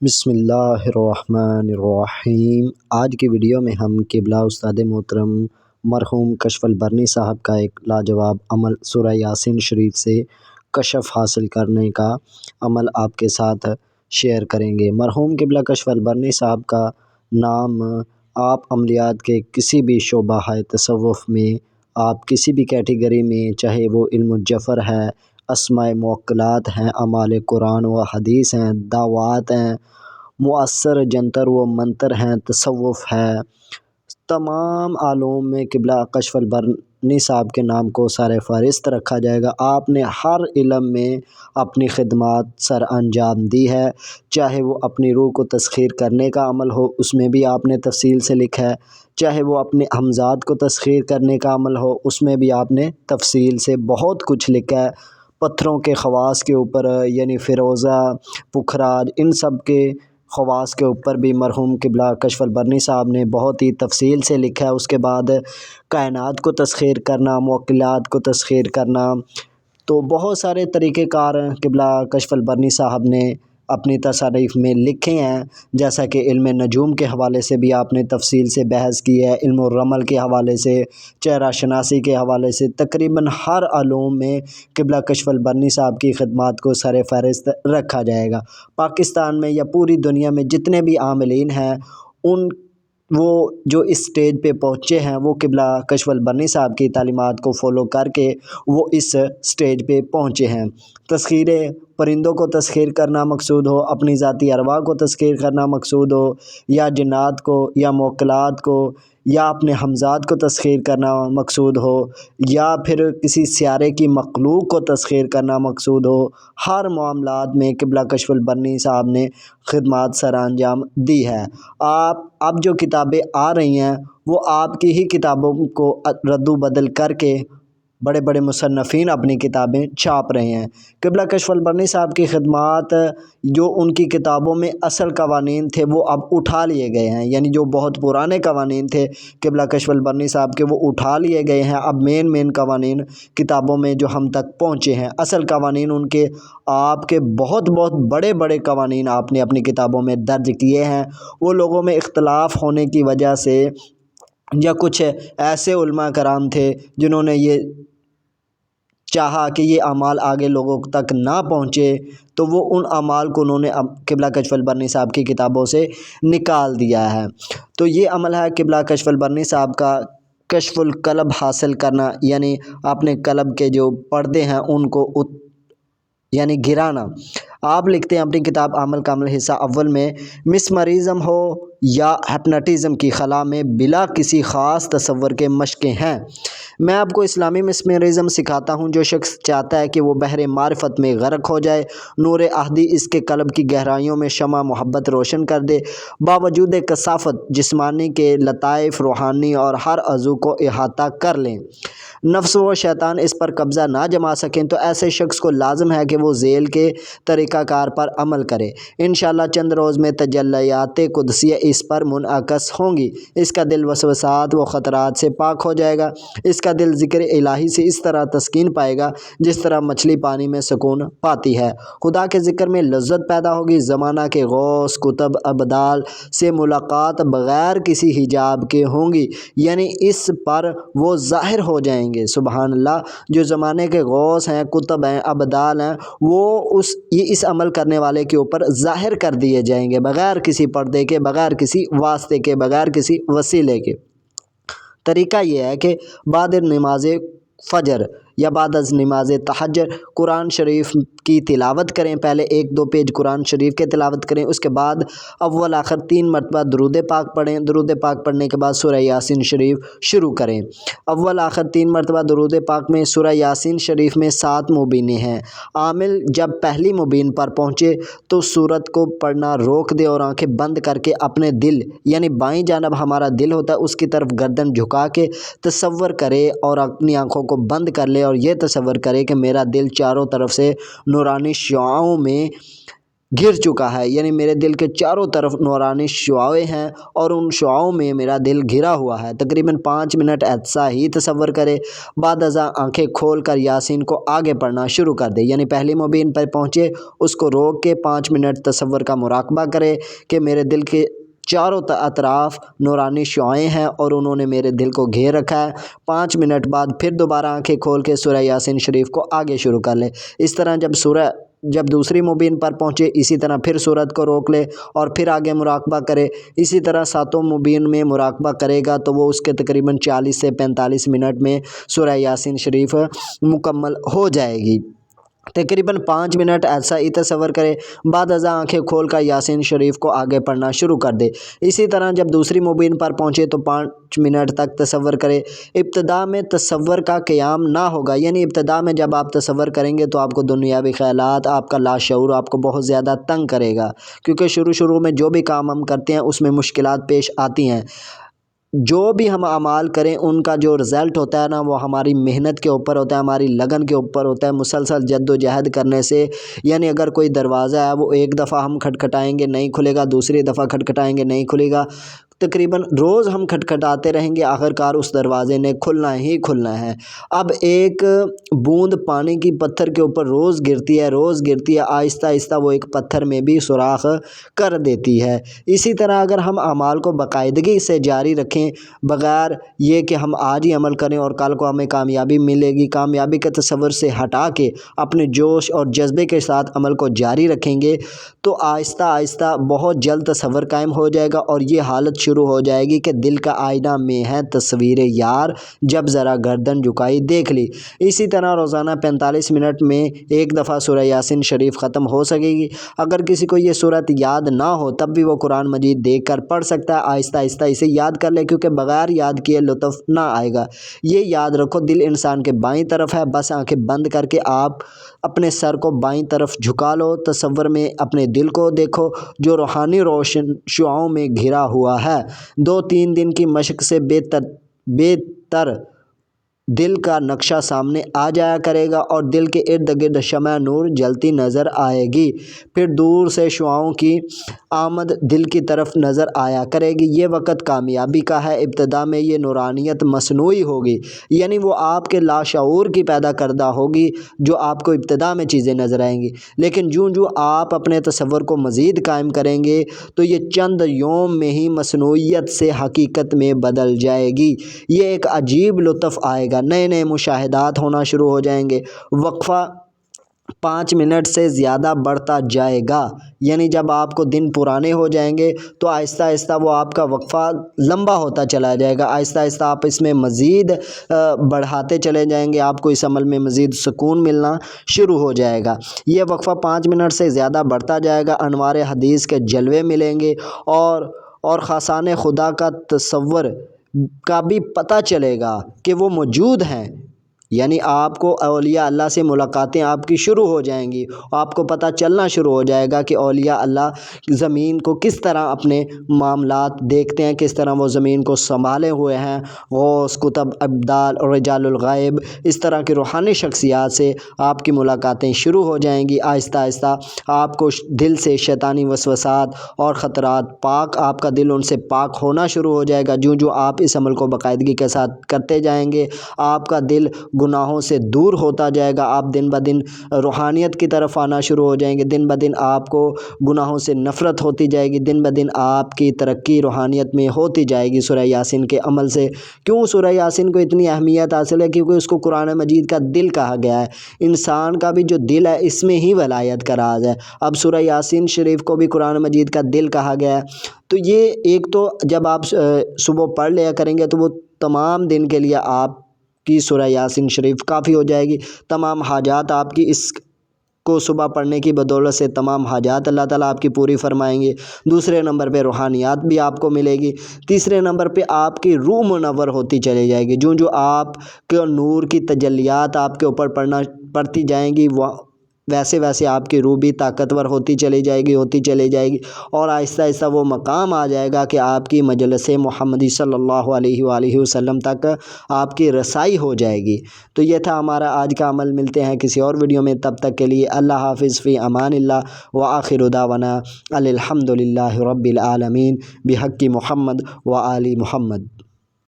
بسم اللہ الرحمن الرحیم۔ آج کی ویڈیو میں ہم قبلہ استاد محترم مرحوم کشف البرنی صاحب کا ایک لاجواب عمل سورہ یاسین شریف سے کشف حاصل کرنے کا عمل آپ کے ساتھ شیئر کریں گے۔ مرحوم قبلہ کشف البرنی صاحب کا نام آپ عملیات کے کسی بھی شعبہ تصوف میں، آپ کسی بھی کیٹیگری میں، چاہے وہ علم الجفر ہے، اسماء موکلات ہیں، اعمال قرآن و حدیث ہیں، دعوات ہیں، مؤثر جنتر و منتر ہیں، تصوف ہے، تمام علوم میں قبلہ کشف البرنی صاحب کے نام کو سر فہرست رکھا جائے گا۔ آپ نے ہر علم میں اپنی خدمات سر انجام دی ہے، چاہے وہ اپنی روح کو تسخیر کرنے کا عمل ہو، اس میں بھی آپ نے تفصیل سے لکھا ہے، چاہے وہ اپنے ہمزاد کو تسخیر کرنے کا عمل ہو، اس میں بھی آپ نے تفصیل سے بہت کچھ لکھا ہے۔ پتھروں کے خواص کے اوپر، یعنی فیروزہ، پکھراج، ان سب کے خواص کے اوپر بھی مرحوم قبلہ کشف البرنی صاحب نے بہت ہی تفصیل سے لکھا ہے۔ اس کے بعد کائنات کو تسخیر کرنا، موکلات کو تسخیر کرنا، تو بہت سارے طریقہ کار قبلہ کشف البرنی صاحب نے اپنی تصانیف میں لکھے ہیں، جیسا کہ علم نجوم کے حوالے سے بھی آپ نے تفصیل سے بحث کی ہے، علم الرمل کے حوالے سے، چہرہ شناسی کے حوالے سے، تقریباً ہر علوم میں قبلہ کشف البرنی صاحب کی خدمات کو سر فہرست رکھا جائے گا۔ پاکستان میں یا پوری دنیا میں جتنے بھی عاملین ہیں، وہ جو اس سٹیج پہ پہنچے ہیں، وہ قبلہ کشف البرنی صاحب کی تعلیمات کو فالو کر کے وہ اس سٹیج پہ پہنچے ہیں۔ تسخیر پرندوں کو تسخیر کرنا مقصود ہو، اپنی ذاتی ارواح کو تسخیر کرنا مقصود ہو، یا جنات کو، یا موکلات کو، یا اپنے ہمزاد کو تسخیر کرنا مقصود ہو، یا پھر کسی سیارے کی مخلوق کو تسخیر کرنا مقصود ہو، ہر معاملات میں قبلہ کشف البرنی صاحب نے خدمات سر انجام دی ہے۔ اب جو کتابیں آ رہی ہیں، وہ آپ کی ہی کتابوں کو رد و بدل کر کے بڑے بڑے مصنفین اپنی کتابیں چھاپ رہے ہیں۔ قبلہ کشف البرنی صاحب کی خدمات جو ان کی کتابوں میں اصل قوانین تھے، وہ اب اٹھا لیے گئے ہیں، یعنی جو بہت پرانے قوانین تھے قبلہ کشف البرنی صاحب کے، وہ اٹھا لیے گئے ہیں۔ اب مین قوانین کتابوں میں جو ہم تک پہنچے ہیں، اصل قوانین ان کے، آپ کے بہت بڑے بڑے قوانین آپ نے اپنی کتابوں میں درج کیے ہیں۔ وہ لوگوں میں اختلاف ہونے کی وجہ سے، یا کچھ ایسے علماء کرام تھے جنہوں نے یہ چاہا کہ یہ اعمال آگے لوگوں تک نہ پہنچے، تو وہ ان اعمال کو انہوں نے قبلہ کشف البرنی صاحب کی کتابوں سے نکال دیا ہے۔ تو یہ عمل ہے قبلہ کشف البرنی صاحب کا، کشف القلب حاصل کرنا، یعنی اپنے قلب کے جو پردے ہیں ان کو یعنی گرانا۔ آپ لکھتے ہیں اپنی کتاب عمل کامل حصہ اول میں، مسمرزم ہو یا ہپناٹزم کی خلا میں بلا کسی خاص تصور کے مشقیں ہیں۔ میں آپ کو اسلامی مسمرزم سکھاتا ہوں۔ جو شخص چاہتا ہے کہ وہ بحر معرفت میں غرق ہو جائے، نور احدی اس کے قلب کی گہرائیوں میں شمع محبت روشن کر دے، باوجود کثافت جسمانی کے لطائف روحانی اور ہر عضو کو احاطہ کر لیں، نفس و شیطان اس پر قبضہ نہ جما سکیں، تو ایسے شخص کو لازم ہے کہ وہ ذیل کے طریقہ کار پر عمل کرے۔ انشاءاللہ چند روز میں تجلیات قدسیہ اس پر منعکس ہوں گی۔ اس کا دل وسوسات و خطرات سے پاک ہو جائے گا۔ اس کا دل ذکر الہی سے اس طرح تسکین پائے گا جس طرح مچھلی پانی میں سکون پاتی ہے۔ خدا کے ذکر میں لذت پیدا ہوگی۔ زمانہ کے غوث کتب ابدال سے ملاقات بغیر کسی حجاب کے ہوں گی، یعنی اس پر وہ ظاہر ہو جائیں گے۔ سبحان اللہ! جو زمانے کے غوث ہیں، کتب ہیں، ابدال ہیں، وہ اس عمل کرنے والے کے اوپر ظاہر کر دیے جائیں گے، بغیر کسی پردے کے، بغیر کسی واسطے کے، بغیر کسی وسیلے کے۔ طریقہ یہ ہے کہ بعد نماز فجر یا بعد از نماز تہجد قرآن شریف کی تلاوت کریں۔ پہلے 1-2 پیج قرآن شریف کے تلاوت کریں، اس کے بعد اول آخر 3 مرتبہ درود پاک پڑھیں۔ درود پاک پڑھنے کے بعد سورہ یاسین شریف شروع کریں۔ اول آخر 3 مرتبہ درود پاک میں سورہ یاسین شریف میں 7 مبینیں ہیں۔ عامل جب پہلی مبین پر پہنچے تو سورت کو پڑھنا روک دے اور آنکھیں بند کر کے اپنے دل، یعنی بائیں جانب ہمارا دل ہوتا ہے، اس کی طرف گردن جھکا کے تصور کرے اور اپنی آنکھوں کو بند کر لے اور یہ تصور کرے کہ میرا دل چاروں طرف سے نورانی شعاعوں میں گھر چکا ہے، یعنی میرے دل کے چاروں طرف نورانی شعاعیں ہیں اور ان شعاعوں میں میرا دل گھرا ہوا ہے۔ تقریباً 5 منٹ ایسا ہی تصور کرے، بعد ازاں آنکھیں کھول کر یاسین کو آگے پڑھنا شروع کر دے، یعنی پہلی مبین پر پہنچے اس کو روک کے 5 منٹ تصور کا مراقبہ کرے کہ میرے دل کے چاروں اطراف نورانی شعاعیں ہیں اور انہوں نے میرے دل کو گھیر رکھا ہے۔ 5 منٹ بعد پھر دوبارہ آنکھیں کھول کے سورہ یاسین شریف کو آگے شروع کر لے۔ اس طرح جب دوسری مبین پر پہنچے اسی طرح پھر سورت کو روک لے اور پھر آگے مراقبہ کرے۔ اسی طرح 7 مبین میں مراقبہ کرے گا تو وہ اس کے تقریباً 40 سے 45 منٹ میں سورہ یاسین شریف مکمل ہو جائے گی۔ تقریباً 5 منٹ ایسا ہی تصور کرے، بعد ازاں آنکھیں کھول کر یاسین شریف کو آگے پڑھنا شروع کر دے۔ اسی طرح جب دوسری مبین پر پہنچے تو 5 منٹ تک تصور کرے۔ ابتدا میں تصور کا قیام نہ ہوگا، یعنی ابتدا میں جب آپ تصور کریں گے تو آپ کو دنیاوی خیالات، آپ کا لاشعور آپ کو بہت زیادہ تنگ کرے گا، کیونکہ شروع میں جو بھی کام ہم کرتے ہیں اس میں مشکلات پیش آتی ہیں۔ جو بھی ہم اعمال کریں ان کا جو رزلٹ ہوتا ہے نا، وہ ہماری محنت کے اوپر ہوتا ہے، ہماری لگن کے اوپر ہوتا ہے، مسلسل جد و جہد کرنے سے۔ یعنی اگر کوئی دروازہ ہے وہ ایک دفعہ ہم کھٹکھٹائیں گے نہیں کھلے گا، دوسری دفعہ کھٹکھٹائیں گے نہیں کھلے گا، تقریباً روز ہم کھٹکھٹاتے رہیں گے، آخرکار اس دروازے نے کھلنا ہی کھلنا ہے۔ اب ایک بوند پانی کی پتھر کے اوپر روز گرتی ہے، آہستہ آہستہ وہ ایک پتھر میں بھی سوراخ کر دیتی ہے۔ اسی طرح اگر ہم اعمال کو باقاعدگی سے جاری رکھیں، بغیر یہ کہ ہم آج ہی عمل کریں اور کل کو ہمیں کامیابی ملے گی، کامیابی کے تصور سے ہٹا کے اپنے جوش اور جذبے کے ساتھ عمل کو جاری رکھیں گے تو آہستہ آہستہ بہت جلد تصور قائم ہو جائے گا اور یہ حالت شروع ہو جائے گی کہ دل کا آئینہ میں ہے تصویر یار، جب ذرا گردن جھکائی دیکھ لی۔ اسی طرح روزانہ 45 منٹ میں ایک دفعہ سورہ یاسین شریف ختم ہو سکے گی۔ اگر کسی کو یہ صورت یاد نہ ہو تب بھی وہ قرآن مجید دیکھ کر پڑھ سکتا ہے، آہستہ آہستہ اسے یاد کر لے، کیونکہ بغیر یاد کیے لطف نہ آئے گا۔ یہ یاد رکھو، دل انسان کے بائیں طرف ہے، بس آنکھیں بند کر کے آپ اپنے سر کو بائیں طرف جھکا لو، تصور میں اپنے دل کو دیکھو جو روحانی روشن شعاعوں میں گھرا ہوا ہے۔ 2-3 دن کی مشق سے بہتر دل کا نقشہ سامنے آ جایا کرے گا اور دل کے ارد گرد شمع نور جلتی نظر آئے گی۔ پھر دور سے شعاعوں کی آمد دل کی طرف نظر آیا کرے گی۔ یہ وقت کامیابی کا ہے۔ ابتدا میں یہ نورانیت مصنوعی ہوگی، یعنی وہ آپ کے لاشعور کی پیدا کردہ ہوگی، جو آپ کو ابتدا میں چیزیں نظر آئیں گی، لیکن جو آپ اپنے تصور کو مزید قائم کریں گے تو یہ چند یوم میں ہی مصنوعیت سے حقیقت میں بدل جائے گی۔ یہ ایک عجیب لطف آئے گا، نئے مشاہدات ہونا شروع ہو جائیں گے۔ وقفہ 5 منٹ سے زیادہ بڑھتا جائے گا، یعنی جب آپ کو دن پرانے ہو جائیں گے تو آہستہ آہستہ وہ آپ کا وقفہ لمبا ہوتا چلا جائے گا، آہستہ آہستہ آپ اس میں مزید بڑھاتے چلے جائیں گے، آپ کو اس عمل میں مزید سکون ملنا شروع ہو جائے گا۔ یہ وقفہ 5 منٹ سے زیادہ بڑھتا جائے گا، انوار حدیث کے جلوے ملیں گے اور خاصان خدا کا تصور کا بھی پتہ چلے گا کہ وہ موجود ہیں، یعنی آپ کو اولیاء اللہ سے ملاقاتیں آپ کی شروع ہو جائیں گی، آپ کو پتہ چلنا شروع ہو جائے گا کہ اولیاء اللہ زمین کو کس طرح اپنے معاملات دیکھتے ہیں، کس طرح وہ زمین کو سنبھالے ہوئے ہیں۔ غوث، قطب، ابدال اور رجال الغیب، اس طرح کی روحانی شخصیات سے آپ کی ملاقاتیں شروع ہو جائیں گی۔ آہستہ آہستہ آپ کو دل سے شیطانی وسوسات اور خطرات آپ کا دل ان سے پاک ہونا شروع ہو جائے گا۔ جو آپ اس عمل کو باقاعدگی کے ساتھ کرتے جائیں گے، آپ کا دل گناہوں سے دور ہوتا جائے گا، آپ دن بدن روحانیت کی طرف آنا شروع ہو جائیں گے، دن بدن آپ کو گناہوں سے نفرت ہوتی جائے گی، دن بدن آپ کی ترقی روحانیت میں ہوتی جائے گی سورہ یاسین کے عمل سے۔ کیوں سورہ یاسین کو اتنی اہمیت حاصل ہے؟ کیونکہ اس کو قرآن مجید کا دل کہا گیا ہے۔ انسان کا بھی جو دل ہے اس میں ہی ولایت کا راز ہے۔ اب سورہ یاسین شریف کو بھی قرآن مجید کا دل کہا گیا ہے، تو یہ ایک تو جب آپ صبح پڑھ لیا کریں گے تو وہ تمام دن کے لیے آپ کی سورہ یاسین شریف کافی ہو جائے گی۔ تمام حاجات آپ کی اس کو صبح پڑھنے کی بدولت سے تمام حاجات اللہ تعالیٰ آپ کی پوری فرمائیں گے۔ دوسرے نمبر پہ روحانیات بھی آپ کو ملے گی۔ تیسرے نمبر پہ آپ کی روح منور ہوتی چلی جائے گی، جو آپ کے نور کی تجلیات آپ کے اوپر پڑتی جائیں گی، وہ ویسے ویسے آپ کی روح بھی طاقتور ہوتی چلی جائے گی اور آہستہ آہستہ وہ مقام آ جائے گا کہ آپ کی مجلس محمدی صلی اللہ علیہ وآلہ وسلم تک آپ کی رسائی ہو جائے گی۔ تو یہ تھا ہمارا آج کا عمل۔ ملتے ہیں کسی اور ویڈیو میں، تب تک کے لیے اللہ حافظ، فی امان اللہ، وآخر دعوانا الحمد للہ رب العالمین، بحق محمد و آل محمد۔